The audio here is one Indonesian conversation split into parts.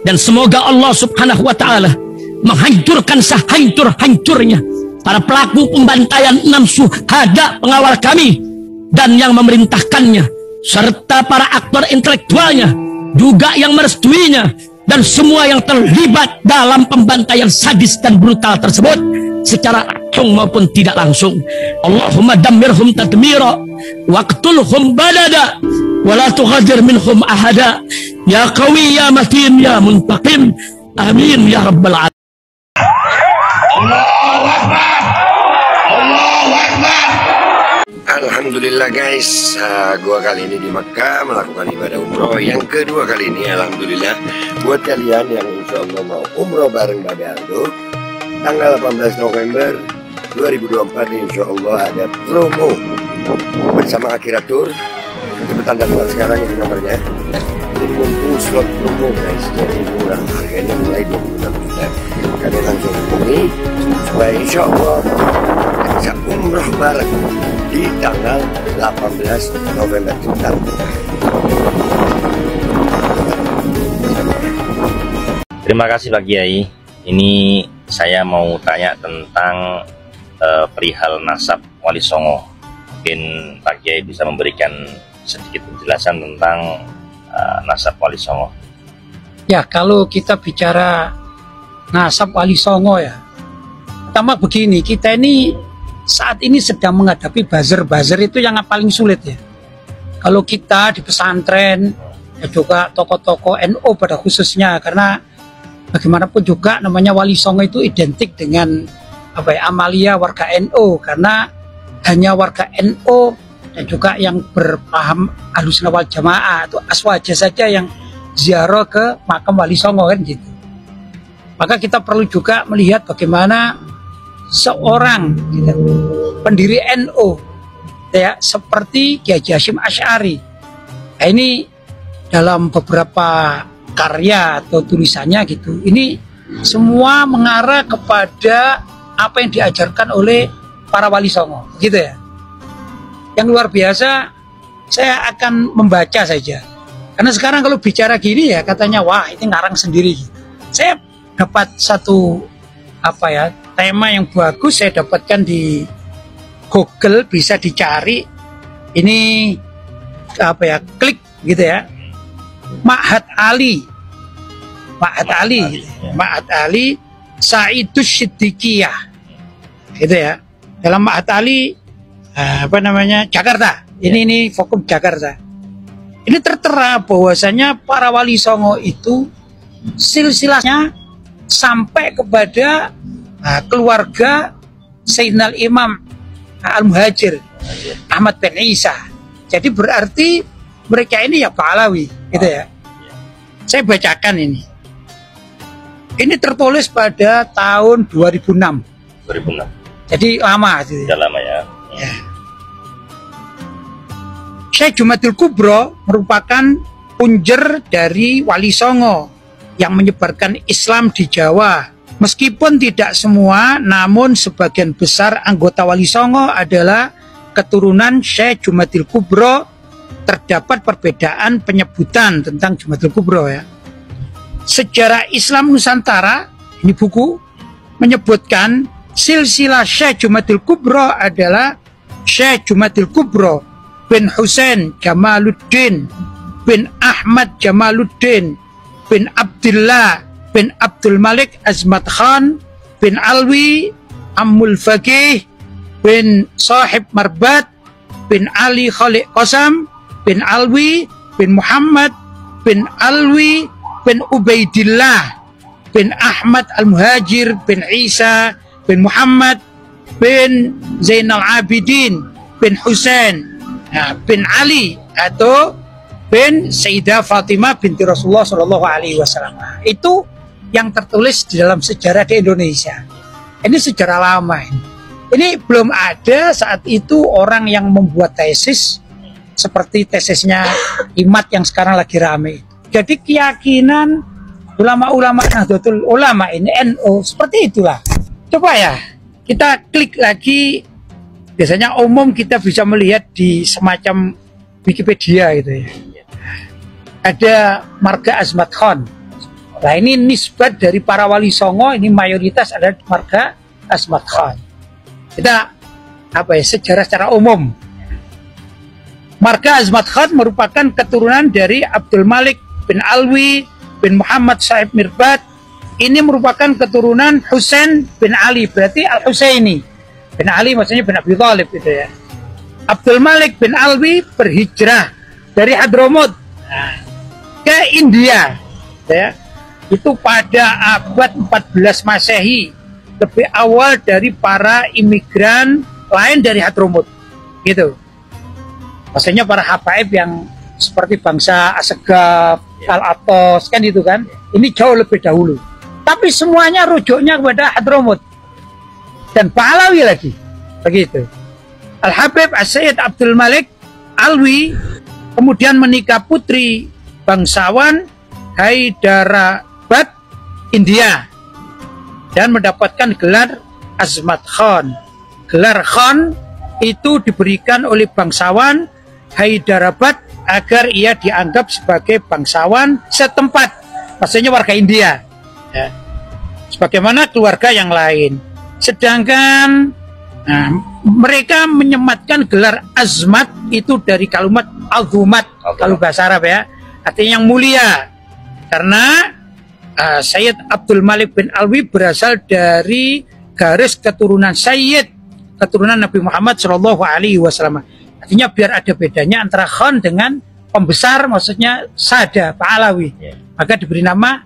Dan semoga Allah subhanahu wa ta'ala menghancurkan sehancur-hancurnya para pelaku pembantaian 6 syuhada pengawal kami dan yang memerintahkannya, serta para aktor intelektualnya juga yang merestuinya, dan semua yang terlibat dalam pembantaian sadis dan brutal tersebut secara langsung maupun tidak langsung. Allahumma dammirhum tadmira waqtulhum badada wala tughadir minhum ahada ya qawi ya matin ya muntaqim amin ya rabbal alamin. Allahu Akbar, Allahu Akbar. Alhamdulillah guys, gua kali ini di Makkah melakukan ibadah umroh yang kedua kali ini. Alhamdulillah buat kalian yang insya Allah mau umroh bareng Babe Aldo tanggal 18 November 2024 insya Allah ada promo bersama Akhiratur. Cepetan daftar sekarang, ini nomornya. Jadi mumpung slot promo guys, jadi murah, harganya mulai 26 juta. Kalian langsung hubungi supaya insya Allah bisa umroh bareng di tanggal 18 November mendatang. Terima kasih Pak Kiai. Ini saya mau tanya tentang perihal nasab Wali Songo. Mungkin Pak Kiai bisa memberikan sedikit penjelasan tentang nasab Wali Songo. Ya, kalau kita bicara nasab Wali Songo ya, pertama begini, kita ini saat ini sedang menghadapi buzzer itu yang paling sulit ya. Kalau kita di pesantren ya juga tokoh-tokoh NU pada khususnya, karena bagaimanapun juga namanya Wali Songo itu identik dengan amalia warga NU, karena hanya warga NU dan juga yang berpaham Ahlussunnah wal Jamaah atau aswaja saja yang ziarah ke makam Wali Songo kan gitu. Maka kita perlu juga melihat bagaimana seorang gitu, pendiri NU ya seperti Kiai Hasyim Asy'ari. Nah, ini dalam beberapa karya atau tulisannya gitu, ini semua mengarah kepada apa yang diajarkan oleh para Wali Songo gitu ya. Yang luar biasa, saya akan membaca saja. Karena sekarang kalau bicara gini ya katanya wah ini ngarang sendiri gitu. Saya dapat satu tema yang bagus, saya dapatkan di Google, bisa dicari. Ini klik gitu ya. Ma'had Ali gitu. Ma'had Ali Saidus Siddiqiyah gitu ya. Dalam Ma'had Ali Jakarta. Ini fokus Jakarta. Ini tertera bahwasanya para Wali Songo itu silsilahnya sampai kepada keluarga Sayyidina Imam Al-Muhajir Ahmad bin Isa. Jadi berarti mereka ini ya Pahlawi gitu ya. Saya bacakan ini. Ini tertulis pada tahun 2006. Jadi lama gitu. Sudah lama ya. Syekh Jumatil Kubro merupakan punjer dari Wali Songo yang menyebarkan Islam di Jawa. Meskipun tidak semua, namun sebagian besar anggota Wali Songo adalah keturunan Syekh Jumatil Kubro. Terdapat perbedaan penyebutan tentang Jumatil Kubro ya. Sejarah Islam Nusantara, ini buku, menyebutkan silsilah Syekh Jumatil Kubro adalah Syekh Jumatil Kubro bin Husain Jamaluddin bin Ahmad Jamaluddin bin Abdullah bin Abdul Malik Azmat Khan bin Alwi Ammul Faqih bin Sahib Marbat bin Ali Khaliq Qasam bin Alwi bin Muhammad bin Alwi bin Ubaidillah bin Ahmad Al-Muhajir bin Isa bin Muhammad bin Zainal Abidin bin Husain bin Ali atau bin Sayyidah Fatimah binti Rasulullah Shallallahu Alaihi Wasallam. Itu yang tertulis di dalam sejarah di Indonesia. Ini sejarah lama ini. Ini belum ada saat itu orang yang membuat tesis seperti tesisnya Imat yang sekarang lagi rame. Jadi keyakinan ulama-ulama Nahdlatul Ulama ini NU seperti itulah. Coba ya kita klik lagi. Biasanya umum kita bisa melihat di semacam Wikipedia gitu ya. Ada Marga Azmat Khan. Nah ini nisbat dari para wali songo, ini mayoritas adalah marga Asmat Khan. Kita sejarah secara umum. Marga Asmat Khan merupakan keturunan dari Abdul Malik bin Alwi bin Muhammad Sahib Mirbad. Ini merupakan keturunan Husain bin Ali, berarti Al-Husaini. Bin Ali maksudnya bin Abi Thalib gitu ya. Abdul Malik bin Alwi berhijrah dari Hadramut ke India ya. Itu pada abad 14 Masehi, lebih awal dari para imigran lain dari Hadramut gitu. Maksudnya para habaib yang seperti bangsa Asegaf, Al-Atos kan itu kan, ini jauh lebih dahulu. Tapi semuanya rujuknya kepada Hadramut dan Pahlawi lagi begitu. Al-Habib As-Sayyid Abdul Malik Alwi kemudian menikah putri bangsawan Hyderabad, India, dan mendapatkan gelar Azmat Khan. Gelar Khan itu diberikan oleh bangsawan Hyderabad agar ia dianggap sebagai bangsawan setempat, maksudnya warga India ya, sebagaimana keluarga yang lain. Sedangkan mereka menyematkan gelar Azmat itu dari kalimat Azumat, kalau bahasa Arab ya, artinya yang mulia. Karena Sayyid Abdul Malik bin Alwi berasal dari garis keturunan Sayyid, keturunan Nabi Muhammad SAW. Artinya biar ada bedanya antara Khan dengan pembesar, maksudnya Sada, Pahlawi. Maka diberi nama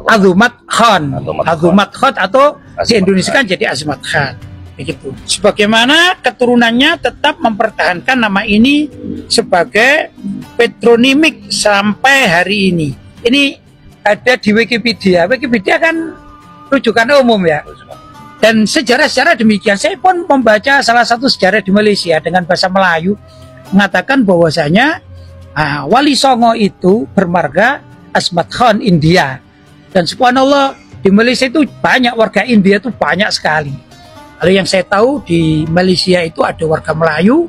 Azumat Khan. Azumat Khan atau di Indonesia kan jadi Azmat Khan. Begitu. Sebagaimana keturunannya tetap mempertahankan nama ini sebagai patronymik sampai hari ini. Ini ada di Wikipedia. Wikipedia kan rujukan umum ya. Dan sejarah-sejarah demikian. Saya pun membaca salah satu sejarah di Malaysia dengan bahasa Melayu mengatakan bahwasanya Wali Songo itu bermarga Asmat Khan India. Dan subhanallah di Malaysia itu banyak warga India itu banyak sekali. Kalau yang saya tahu di Malaysia itu ada warga Melayu,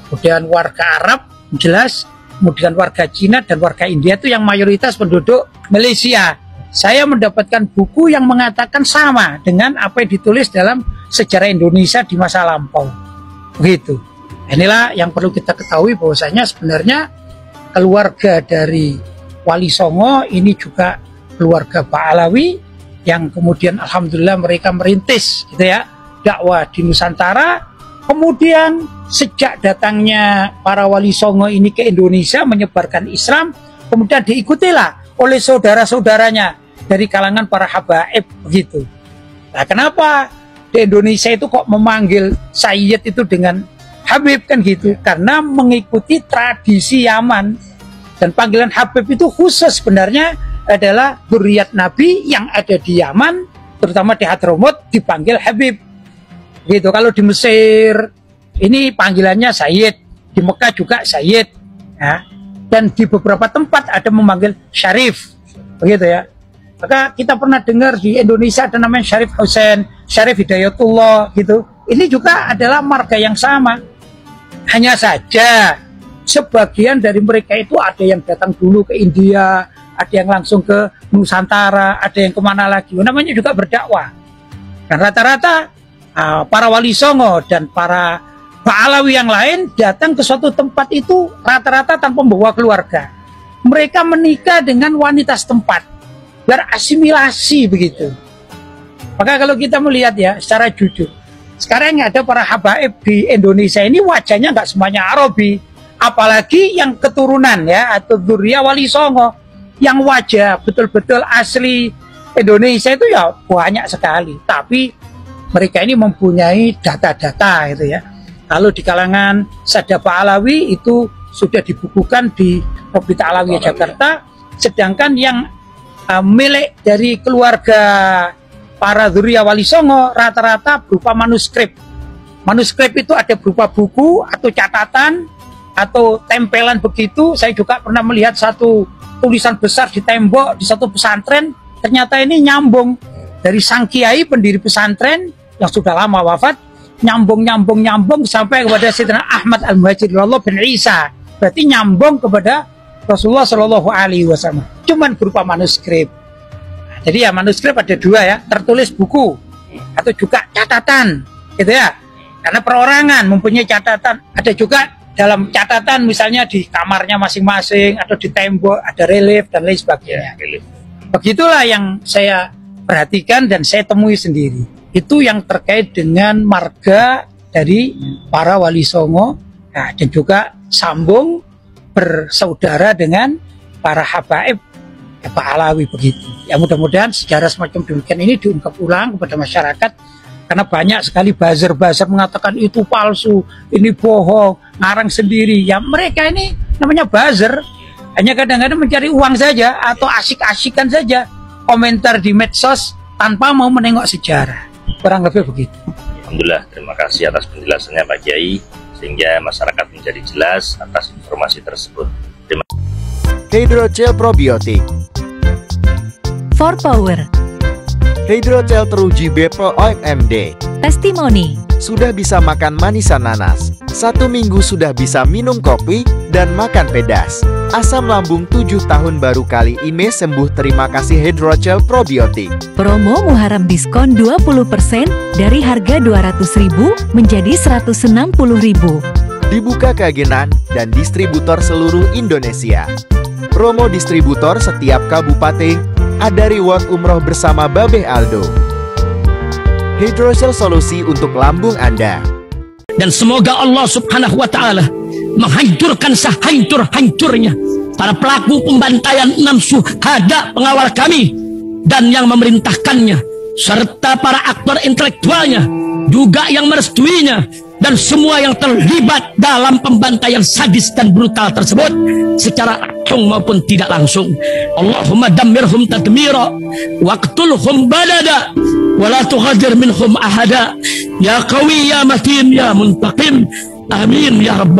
kemudian warga Arab jelas, kemudian warga Cina dan warga India itu yang mayoritas penduduk Malaysia. Saya mendapatkan buku yang mengatakan sama dengan apa yang ditulis dalam sejarah Indonesia di masa lampau. Begitu. Inilah yang perlu kita ketahui bahwasanya sebenarnya keluarga dari Wali Songo ini juga keluarga Pahlawi yang kemudian alhamdulillah mereka merintis gitu ya, dakwah di Nusantara. Kemudian sejak datangnya para Wali Songo ini ke Indonesia menyebarkan Islam, kemudian diikutilah oleh saudara-saudaranya dari kalangan para habaib begitu. Nah, kenapa di Indonesia itu kok memanggil Sayyid itu dengan Habib kan gitu? Karena mengikuti tradisi Yaman. Dan panggilan Habib itu khusus sebenarnya adalah dzurriyyat Nabi yang ada di Yaman, terutama di Hadramut dipanggil Habib. Gitu. Kalau di Mesir ini panggilannya Sayyid, di Mekah juga Sayyid. Ya. Dan di beberapa tempat ada memanggil Syarif, begitu ya. Maka kita pernah dengar di Indonesia ada namanya Syarif Husain, Syarif Hidayatullah, gitu. Ini juga adalah marga yang sama. Hanya saja sebagian dari mereka itu ada yang datang dulu ke India, ada yang langsung ke Nusantara, ada yang kemana lagi. Namanya juga berdakwah. Dan rata-rata para Wali Songo dan para Pahlawi yang lain datang ke suatu tempat itu rata-rata tanpa membawa keluarga. Mereka menikah dengan wanita setempat biar asimilasi begitu. Maka kalau kita melihat ya secara jujur, sekarang yang ada para habaib di Indonesia ini wajahnya nggak semuanya Arabi, apalagi yang keturunan ya atau dzurriyyah Wali Songo yang wajah betul-betul asli Indonesia itu ya banyak sekali. Tapi mereka ini mempunyai data-data gitu ya. Kalau di kalangan Sada Pahlawi itu sudah dibukukan di Robita Alawiyah Jakarta, sedangkan yang milik dari keluarga para dzurriyyah Wali Songo rata-rata berupa manuskrip. Manuskrip itu ada berupa buku atau catatan atau tempelan begitu. Saya juga pernah melihat satu tulisan besar di tembok di satu pesantren, ternyata ini nyambung dari sang kiai pendiri pesantren yang sudah lama wafat, nyambung sampai kepada Sayyidina Ahmad Al-Muhajir bin Isa. Berarti nyambung kepada Rasulullah SAW. cuman berupa manuskrip. Jadi ya manuskrip ada dua ya, tertulis buku atau juga catatan, gitu ya. Karena perorangan mempunyai catatan, ada juga dalam catatan misalnya di kamarnya masing-masing atau di tembok ada relief dan lain sebagainya. Begitulah yang saya perhatikan dan saya temui sendiri. Itu yang terkait dengan marga dari para wali songo, nah, dan juga sambung bersaudara dengan para habaib Pak Alawi begitu. Ya mudah-mudahan sejarah semacam demikian ini diungkap ulang kepada masyarakat, karena banyak sekali buzzer-buzzer mengatakan itu palsu, ini bohong, ngarang sendiri. Ya mereka ini namanya buzzer, hanya kadang-kadang mencari uang saja atau asik-asikan saja komentar di medsos tanpa mau menengok sejarah. Kurang lebih begitu. Alhamdulillah, terima kasih atas penjelasannya Pak Kiai, sehingga masyarakat menjadi jelas atas informasi tersebut. Terima kasih. Hydrogel probiotik. For Power. Hydrogel teruji BPOM OMD. Testimoni. Sudah bisa makan manisan nanas. 1 minggu sudah bisa minum kopi dan makan pedas. Asam lambung 7 tahun baru kali ini sembuh. Terima kasih Hydrogel probiotik. Promo Muharram diskon 20% dari harga 200.000 menjadi 160.000. Dibuka keagenan dan distributor seluruh Indonesia. Promo distributor setiap kabupaten, ada reward umroh bersama Babeh Aldo. Hydrogel solusi untuk lambung Anda. Dan semoga Allah Subhanahu wa Ta'ala menghancurkan sehancur-hancurnya para pelaku pembantaian 6 syuhada pengawal kami dan yang memerintahkannya, serta para aktor intelektualnya juga yang merestuinya, dan semua yang terlibat dalam pembantaian sadis dan brutal tersebut secara langsung maupun tidak langsung. Allahumma dammirhum tadmira waqtulhum balada wala tughadir minhum ahada ya qawi ya matin ya muntaqim. Amin ya rabbal